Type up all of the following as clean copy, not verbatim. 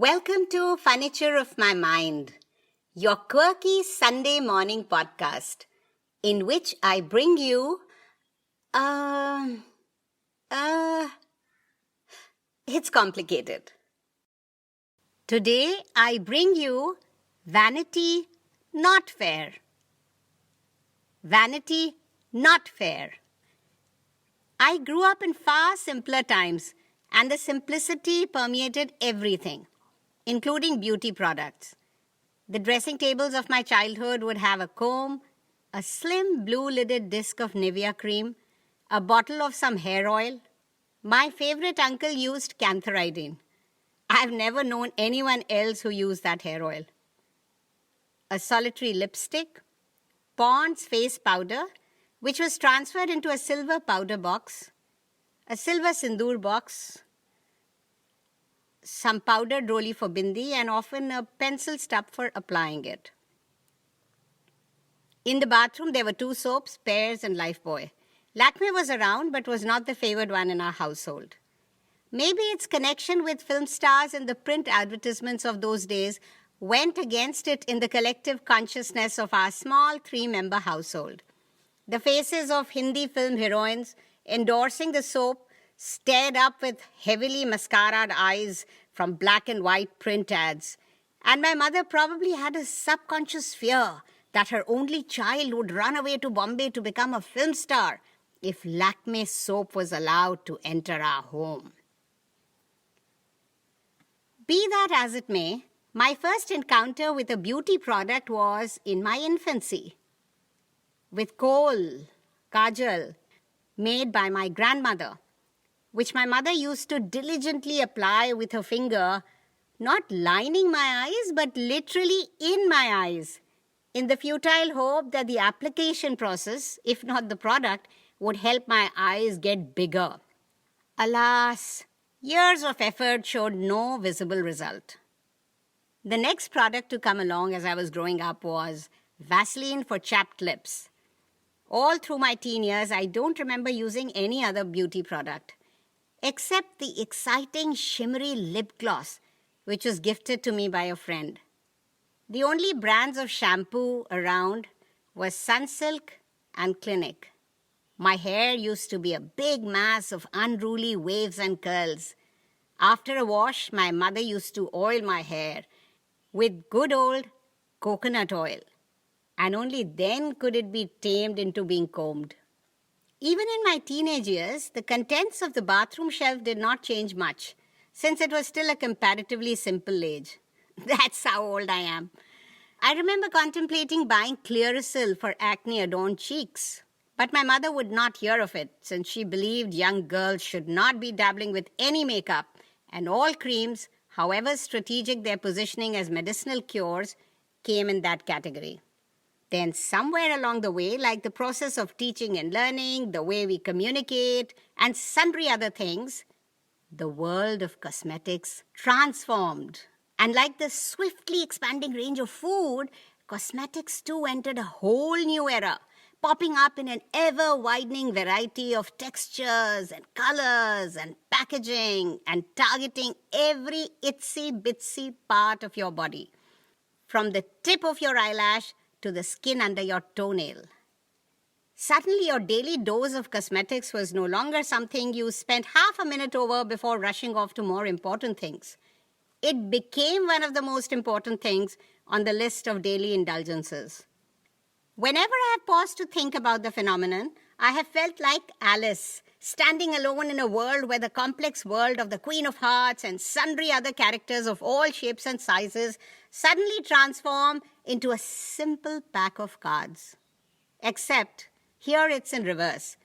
Welcome to Furniture of My Mind, your quirky Sunday morning podcast, in which I bring you, it's complicated. Today I bring you Vanity Not Fair. Vanity Not Fair. I grew up in far simpler times, and the simplicity permeated everything, including beauty products. The dressing tables of my childhood would have a comb, a slim blue-lidded disc of Nivea cream, a bottle of some hair oil. My favorite uncle used cantharidin. I've never known anyone else who used that hair oil. A solitary lipstick, Pond's face powder, which was transferred into a silver powder box, a silver sindoor box, some powdered roli for bindi, and often a pencil stub for applying it. In the bathroom, there were two soaps, Pears and Lifebuoy. Lakme was around, but was not the favored one in our household. Maybe its connection with film stars and the print advertisements of those days went against it in the collective consciousness of our small three-member household. The faces of Hindi film heroines endorsing the soap stared up with heavily mascaraed eyes from black and white print ads. And my mother probably had a subconscious fear that her only child would run away to Bombay to become a film star if Lakme soap was allowed to enter our home. Be that as it may, my first encounter with a beauty product was in my infancy, with kohl, kajal, made by my grandmother, which my mother used to diligently apply with her finger, not lining my eyes, but literally in my eyes, in the futile hope that the application process, if not the product, would help my eyes get bigger. Alas, years of effort showed no visible result. The next product to come along as I was growing up was Vaseline for chapped lips. All through my teen years, I don't remember using any other beauty product, except the exciting shimmery lip gloss, which was gifted to me by a friend. The only brands of shampoo around were Sunsilk and Clinique. My hair used to be a big mass of unruly waves and curls. After a wash, my mother used to oil my hair with good old coconut oil, and only then could it be tamed into being combed. Even in my teenage years, the contents of the bathroom shelf did not change much, since it was still a comparatively simple age. That's how old I am. I remember contemplating buying Clearasil for acne-adorned cheeks, but my mother would not hear of it, since she believed young girls should not be dabbling with any makeup, and all creams, however strategic their positioning as medicinal cures, came in that category. Then somewhere along the way, like the process of teaching and learning, the way we communicate, and sundry other things, the world of cosmetics transformed. And like the swiftly expanding range of food, cosmetics too entered a whole new era, popping up in an ever-widening variety of textures and colors and packaging and targeting every itsy-bitsy part of your body, from the tip of your eyelash to the skin under your toenail. Suddenly, your daily dose of cosmetics was no longer something you spent half a minute over before rushing off to more important things. It became one of the most important things on the list of daily indulgences. Whenever I have paused to think about the phenomenon, I have felt like Alice, standing alone in a world where the complex world of the Queen of Hearts and sundry other characters of all shapes and sizes suddenly transform into a simple pack of cards. Except, here it's in reverse.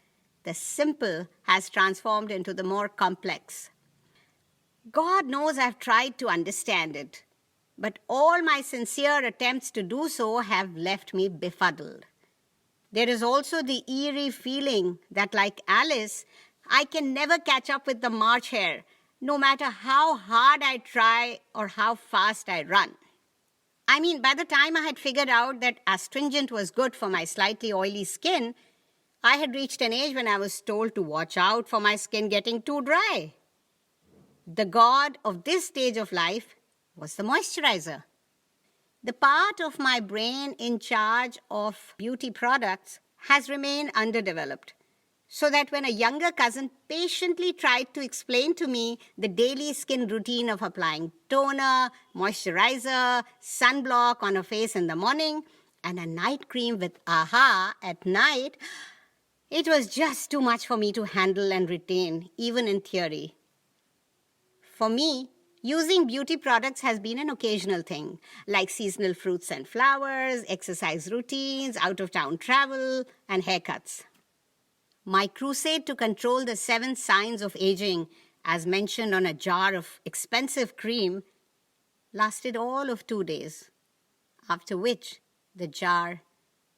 The simple has transformed into the more complex. God knows I've tried to understand it, but all my sincere attempts to do so have left me befuddled. There is also the eerie feeling that, like Alice, I can never catch up with the March hare, no matter how hard I try or how fast I run. I mean, by the time I had figured out that astringent was good for my slightly oily skin, I had reached an age when I was told to watch out for my skin getting too dry. The god of this stage of life, was the moisturizer. The part of my brain in charge of beauty products has remained underdeveloped, so that when a younger cousin patiently tried to explain to me the daily skin routine of applying toner, moisturizer, sunblock on her face in the morning, and a night cream with AHA at night, it was just too much for me to handle and retain, even in theory. For me, using beauty products has been an occasional thing, like seasonal fruits and flowers, exercise routines, out-of-town travel, and haircuts. My crusade to control the 7 signs of aging, as mentioned on a jar of expensive cream, lasted all of 2 days, after which the jar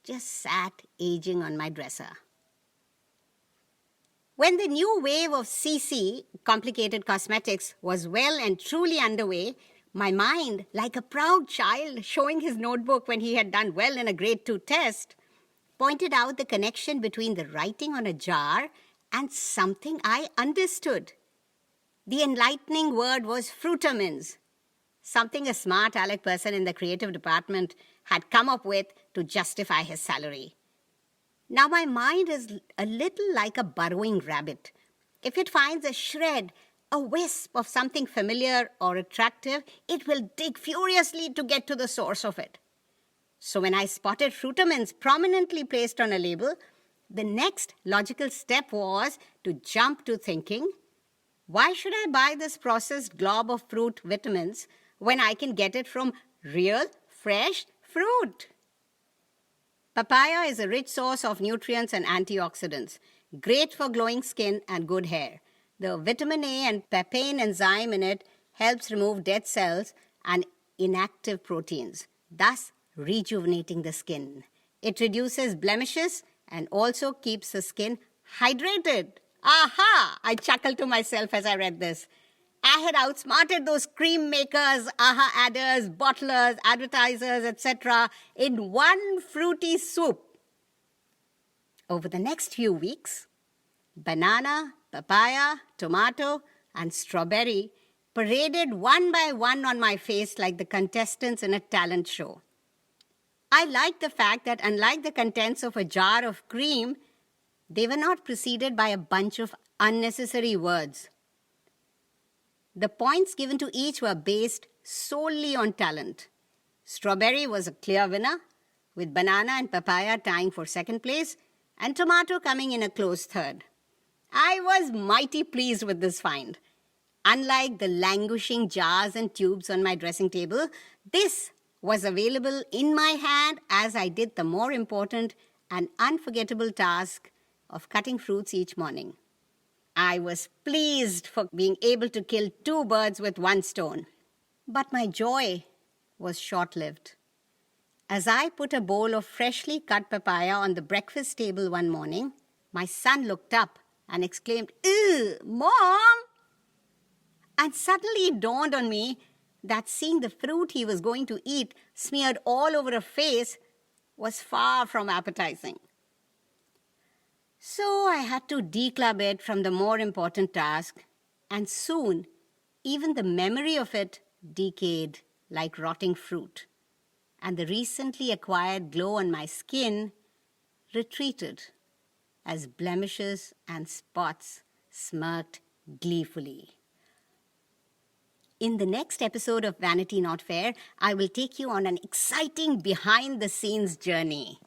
just sat aging on my dresser. When the new wave of CC, complicated cosmetics, was well and truly underway, my mind, like a proud child showing his notebook when he had done well in a grade 2 test, pointed out the connection between the writing on a jar and something I understood. The enlightening word was fruitamins, something a smart aleck person in the creative department had come up with to justify his salary. Now my mind is a little like a burrowing rabbit. If it finds a shred, a wisp of something familiar or attractive, it will dig furiously to get to the source of it. So when I spotted fruitamins prominently placed on a label, the next logical step was to jump to thinking, why should I buy this processed glob of fruit vitamins when I can get it from real, fresh fruit? Papaya is a rich source of nutrients and antioxidants, great for glowing skin and good hair. The vitamin A and papain enzyme in it helps remove dead cells and inactive proteins, thus rejuvenating the skin. It reduces blemishes and also keeps the skin hydrated. Aha! I chuckled to myself as I read this. I had outsmarted those cream makers, AHA adders, bottlers, advertisers, etc. in one fruity swoop. Over the next few weeks, banana, papaya, tomato, and strawberry paraded one by one on my face like the contestants in a talent show. I liked the fact that unlike the contents of a jar of cream, they were not preceded by a bunch of unnecessary words. The points given to each were based solely on talent. Strawberry was a clear winner, with banana and papaya tying for second place, and tomato coming in a close third. I was mighty pleased with this find. Unlike the languishing jars and tubes on my dressing table, this was available in my hand as I did the more important and unforgettable task of cutting fruits each morning. I was pleased for being able to kill 2 birds with 1 stone. But my joy was short-lived. As I put a bowl of freshly cut papaya on the breakfast table one morning, my son looked up and exclaimed, "Ew, Mom!" And suddenly it dawned on me that seeing the fruit he was going to eat smeared all over a face was far from appetizing. So I had to declub it from the more important task, and soon even the memory of it decayed like rotting fruit, and the recently acquired glow on my skin retreated as blemishes and spots smirked gleefully. In the next episode of Vanity Not Fair, I will take you on an exciting behind-the-scenes journey.